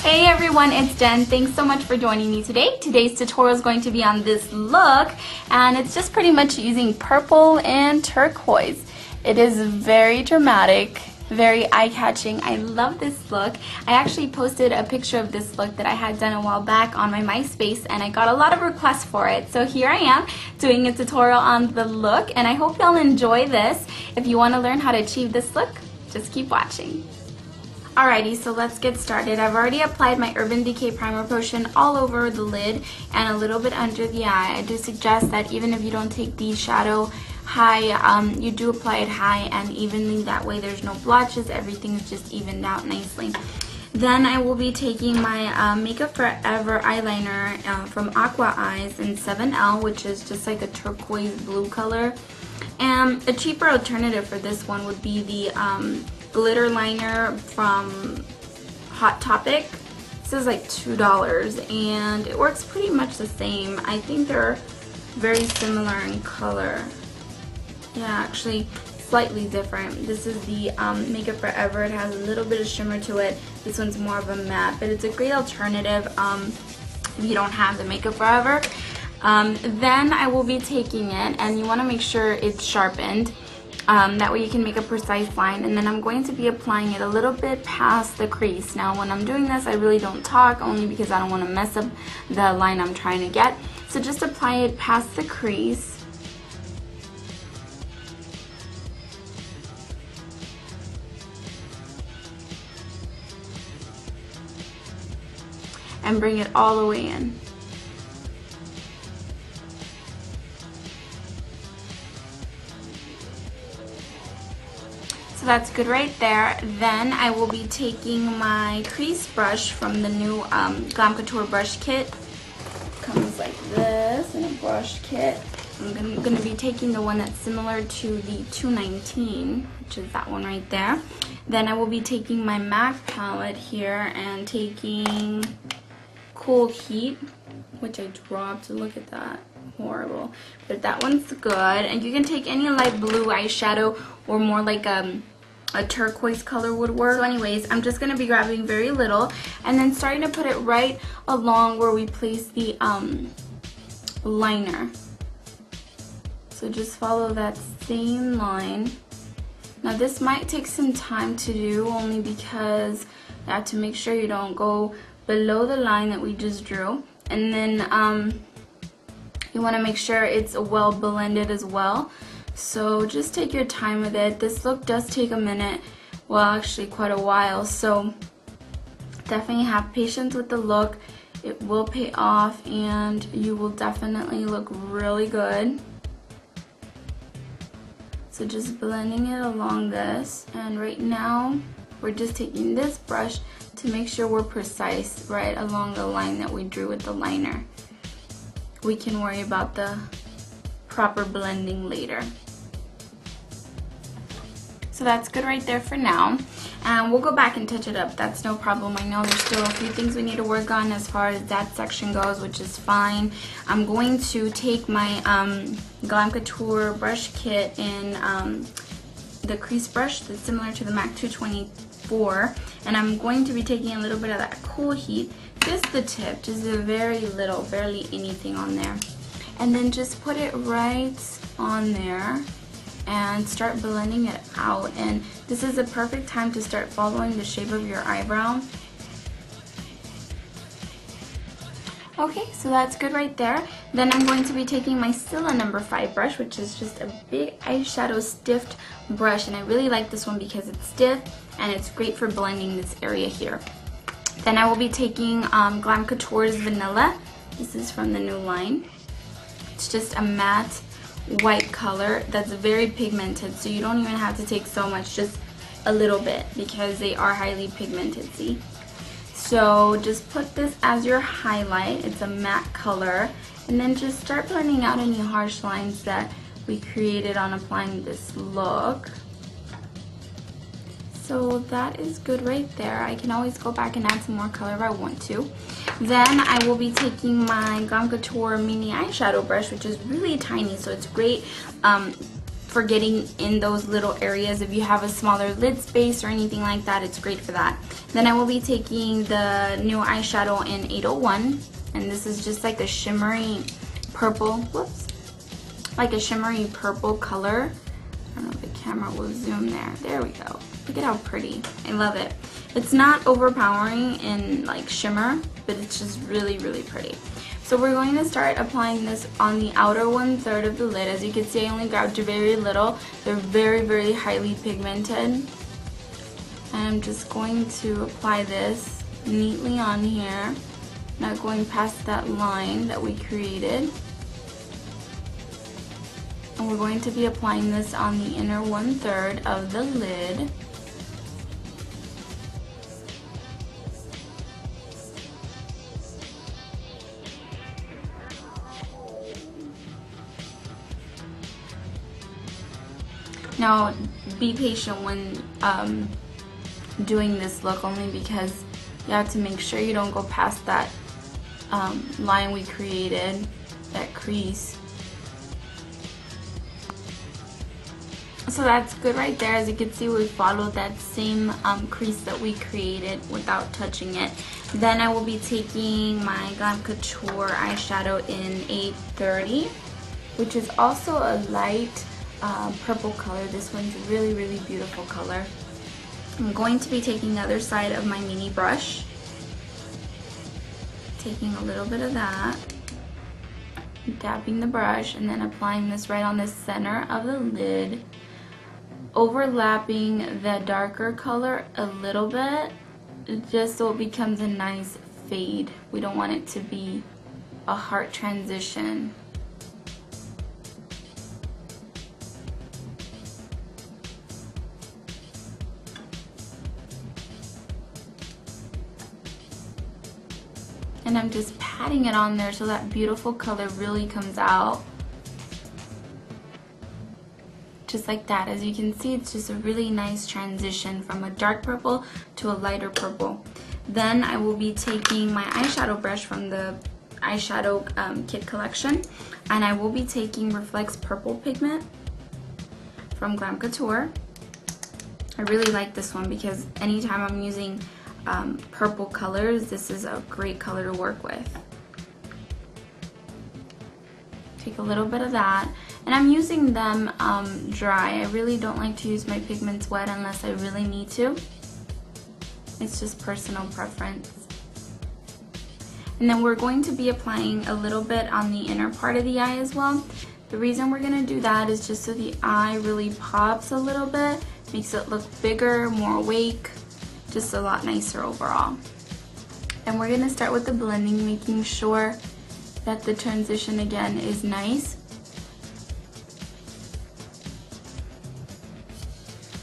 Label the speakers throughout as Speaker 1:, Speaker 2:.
Speaker 1: Hey everyone, it's Jen. Thanks so much for joining me today. Today's tutorial is going to be on this look, and it's just pretty much using purple and turquoise. It is very dramatic, very eye-catching. I love this look. I actually posted a picture of this look that I had done a while back on my MySpace, and I got a lot of requests for it. So here I am doing a tutorial on the look, and I hope y'all enjoy this. If you want to learn how to achieve this look, just keep watching. Alrighty, so let's get started. I've already applied my Urban Decay Primer Potion all over the lid and a little bit under the eye. I do suggest that even if you don't take the shadow high, you do apply it high and evenly. That way there's no blotches, everything is just evened out nicely. Then I will be taking my Makeup Forever eyeliner from Aqua Eyes in 7L, which is just like a turquoise blue color. And a cheaper alternative for this one would be the glitter liner from Hot Topic. This is like $2 and it works pretty much the same. I think they're very similar in color. Yeah, actually slightly different. This is the Makeup Forever. It has a little bit of shimmer to it. This one's more of a matte, but it's a great alternative if you don't have the Makeup Forever. Then I will be taking it, and you want to make sure it's sharpened. That way you can make a precise line, and then I'm going to be applying it a little bit past the crease. Now when I'm doing this, I really don't talk, only because I don't want to mess up the line I'm trying to get. So just apply it past the crease. And bring it all the way in. So that's good right there. Then I will be taking my crease brush from the new Glam Couture brush kit. It comes like this in a brush kit. I'm gonna be taking the one that's similar to the 219, which is that one right there. Then I will be taking my MAC palette here and taking Cool Heat, which I dropped. Look at that. Horrible. But that one's good. And you can take any light blue eyeshadow or more like a turquoise color would work. So anyways, I'm just going to be grabbing very little and then starting to put it right along where we place the liner. So just follow that same line. Now this might take some time to do, only because you have to make sure you don't go below the line that we just drew. And then you want to make sure it's well blended as well. So just take your time with it. This look does take a minute, well actually quite a while, so definitely have patience with the look. It will pay off and you will definitely look really good. So just blending it along this, and right now we're just taking this brush to make sure we're precise right along the line that we drew with the liner. We can worry about the proper blending later. So that's good right there for now. And we'll go back and touch it up. That's no problem. I know there's still a few things we need to work on as far as that section goes, which is fine. I'm going to take my Glam Couture brush kit in the crease brush that's similar to the MAC 224. And I'm going to be taking a little bit of that Cool Heat, just the tip, just a very little, barely anything on there. And then just put it right on there and start blending it out. And this is a perfect time to start following the shape of your eyebrow. Okay, so that's good right there. Then I'm going to be taking my Stila number 5 brush, which is just a big eyeshadow stiffed brush, and I really like this one because it's stiff and it's great for blending this area here. Then I will be taking Glam Couture's Vanilla. This is from the new line. It's just a matte white color that's very pigmented, so you don't even have to take so much, just a little bit, because they are highly pigmented, see? So just put this as your highlight. It's a matte color, and then just start blending out any harsh lines that we created on applying this look. So that is good right there. I can always go back and add some more color if I want to. Then I will be taking my Glam Couture mini eyeshadow brush, which is really tiny, so it's great for getting in those little areas. If you have a smaller lid space or anything like that, it's great for that. Then I will be taking the new eyeshadow in 801, and this is just like a shimmery purple, whoops, like a shimmery purple color. I don't know if the camera will zoom there. There we go. Look at how pretty. I love it. It's not overpowering in like shimmer, but it's just really, really pretty. So we're going to start applying this on the outer 1/3 of the lid. As you can see, I only grabbed very little. They're very, very highly pigmented. And I'm just going to apply this neatly on here, not going past that line that we created. And we're going to be applying this on the inner 1/3 of the lid. Now, be patient when doing this look, only because you have to make sure you don't go past that line we created, that crease. So that's good right there. As you can see, we followed that same crease that we created without touching it. Then I will be taking my Glam Couture eyeshadow in 830, which is also a light purple color. This one's a really, really beautiful color. I'm going to be taking the other side of my mini brush, taking a little bit of that, dabbing the brush, and then applying this right on the center of the lid, overlapping the darker color a little bit, just so it becomes a nice fade. We don't want it to be a heart transition. And I'm just patting it on there so that beautiful color really comes out. Just like that. As you can see, it's just a really nice transition from a dark purple to a lighter purple. Then I will be taking my eyeshadow brush from the eyeshadow kit collection, and I will be taking Reflects Purple pigment from Glam Couture. I really like this one because anytime I'm using purple colors, this is a great color to work with. Take a little bit of that, and I'm using them dry. I really don't like to use my pigments wet unless I really need to. It's just personal preference. And then we're going to be applying a little bit on the inner part of the eye as well. The reason we're going to do that is just so the eye really pops a little bit, makes it look bigger, more awake, just a lot nicer overall. And we're going to start with the blending, making sure that the transition again is nice.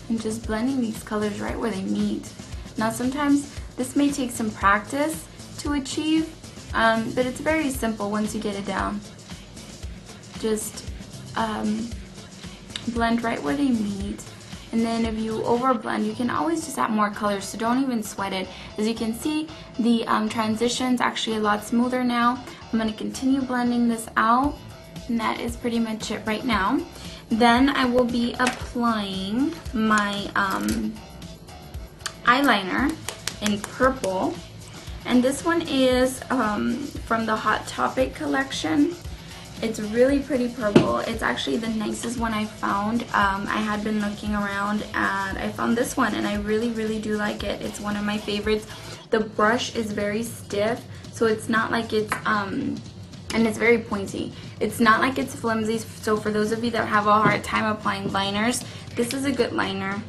Speaker 1: And just blending these colors right where they meet. Now sometimes this may take some practice to achieve, but it's very simple once you get it down. Just blend right where they meet. And then if you overblend, you can always just add more colors, so don't even sweat it. As you can see, the transition's actually a lot smoother now. I'm going to continue blending this out, and that is pretty much it right now. Then I will be applying my eyeliner in purple, and this one is from the Hot Topic collection. It's really pretty purple. It's actually the nicest one I found. I had been looking around and I found this one, and I really, really do like it. It's one of my favorites. The brush is very stiff, so it's not like it's, and it's very pointy. It's not like it's flimsy, so for those of you that have a hard time applying liners, this is a good liner,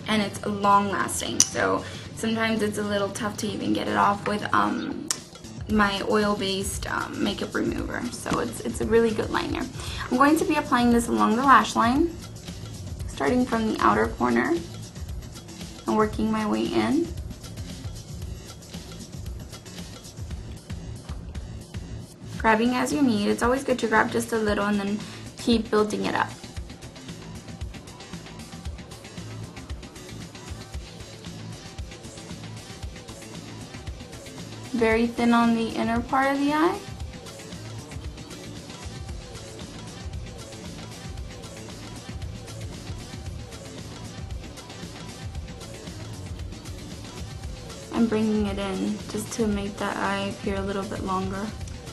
Speaker 1: and it's long lasting. So sometimes it's a little tough to even get it off with my oil-based makeup remover. So it's a really good liner. I'm going to be applying this along the lash line, starting from the outer corner and working my way in. Grabbing as you need. It's always good to grab just a little and then keep building it up. Very thin on the inner part of the eye. and bringing it in just to make that eye appear a little bit longer.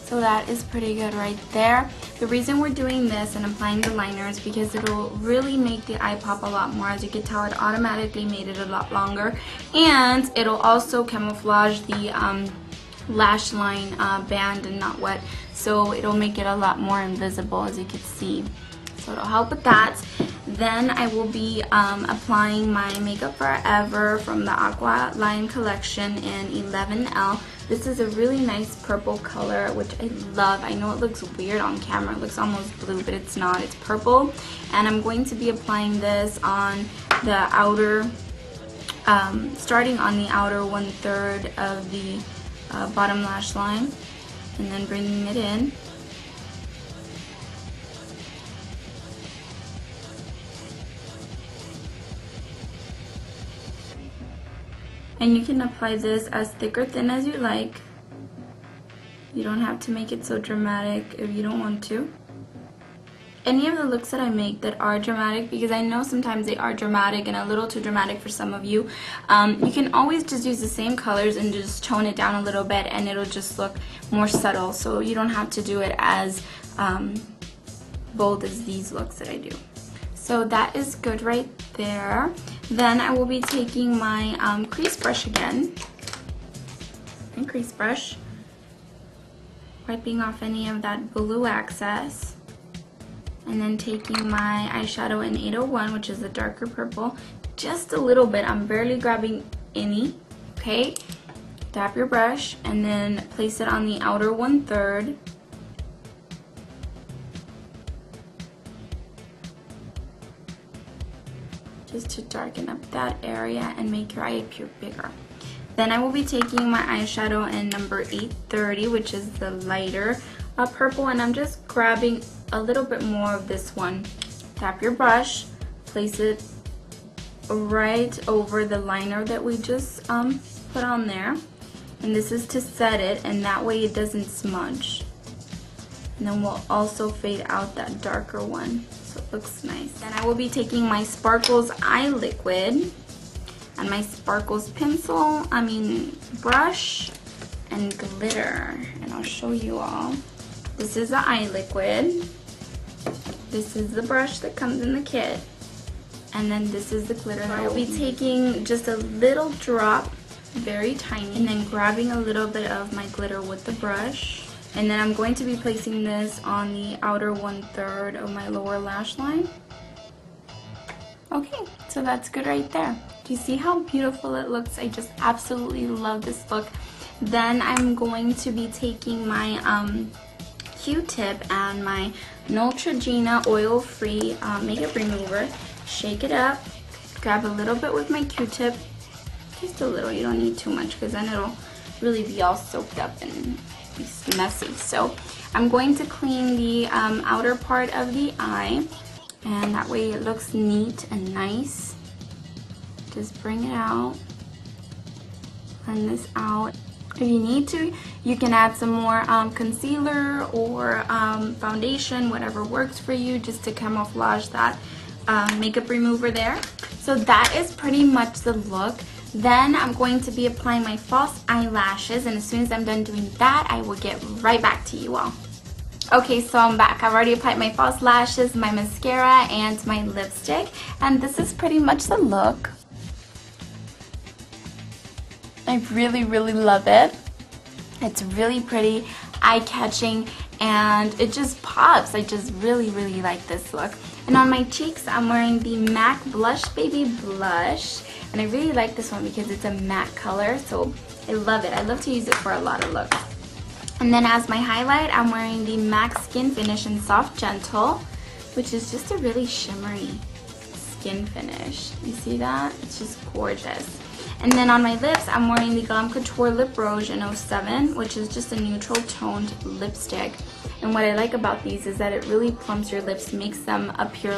Speaker 1: So that is pretty good right there. The reason we're doing this and applying the liner is because it'll really make the eye pop a lot more. As you can tell, it automatically made it a lot longer, and it'll also camouflage the lash line band and not wet, so it'll make it a lot more invisible, as you can see. So it'll help with that. Then I will be applying my Makeup Forever from the Aqua line collection in 11L. This is a really nice purple color, which I love. I know it looks weird on camera. It looks almost blue, but it's not. It's purple. And I'm going to be applying this on the outer, starting on the outer 1/3 of the bottom lash line, and then bringing it in. And you can apply this as thick or thin as you like. You don't have to make it so dramatic if you don't want to. Any of the looks that I make that are dramatic, because I know sometimes they are dramatic and a little too dramatic for some of you, you can always just use the same colors and just tone it down a little bit, and it'll just look more subtle. So you don't have to do it as bold as these looks that I do. So that is good right there. Then I will be taking my crease brush again, and crease brush, wiping off any of that blue excess, and then taking my eyeshadow in 801, which is a darker purple, just a little bit. I'm barely grabbing any, okay? Dab your brush and then place it on the outer 1/3. Just to darken up that area and make your eye appear bigger. Then I will be taking my eyeshadow in number 830, which is the lighter purple, and I'm just grabbing a little bit more of this one. Tap your brush, place it right over the liner that we just put on there, and this is to set it, and that way it doesn't smudge. And then we'll also fade out that darker one, so it looks nice. Then I will be taking my Sparkles eye liquid and my Sparkles brush and glitter, and I'll show you all. This is the eye liquid, this is the brush that comes in the kit, and then this is the glitter. I will be taking just a little drop, very tiny, and then grabbing a little bit of my glitter with the brush. And then I'm going to be placing this on the outer 1/3 of my lower lash line. Okay, so that's good right there. Do you see how beautiful it looks? I just absolutely love this look. Then I'm going to be taking my Q-tip and my Neutrogena oil-free makeup remover. Shake it up, grab a little bit with my Q-tip, just a little. You don't need too much, because then it'll really be all soaked up and be messy. So I'm going to clean the outer part of the eye, and that way it looks neat and nice. Just bring it out, blend this out. If you need to, you can add some more concealer or foundation, whatever works for you, just to camouflage that makeup remover there. So that is pretty much the look. Then I'm going to be applying my false eyelashes, and as soon as I'm done doing that, I will get right back to you all. Okay, so I'm back. I've already applied my false lashes, my mascara, and my lipstick, and this is pretty much the look. I really, really love it. It's really pretty, eye-catching, and it just pops. I just really, really like this look. And on my cheeks, I'm wearing the MAC Blush Baby Blush. And I really like this one because it's a matte color, so I love it. I love to use it for a lot of looks. And then as my highlight, I'm wearing the MAC Skin Finish in Soft Gentle, which is just a really shimmery skin finish. You see that? It's just gorgeous. And then on my lips, I'm wearing the Glam Couture Lip Rouge in 07, which is just a neutral toned lipstick. And what I like about these is that it really plumps your lips, makes them appear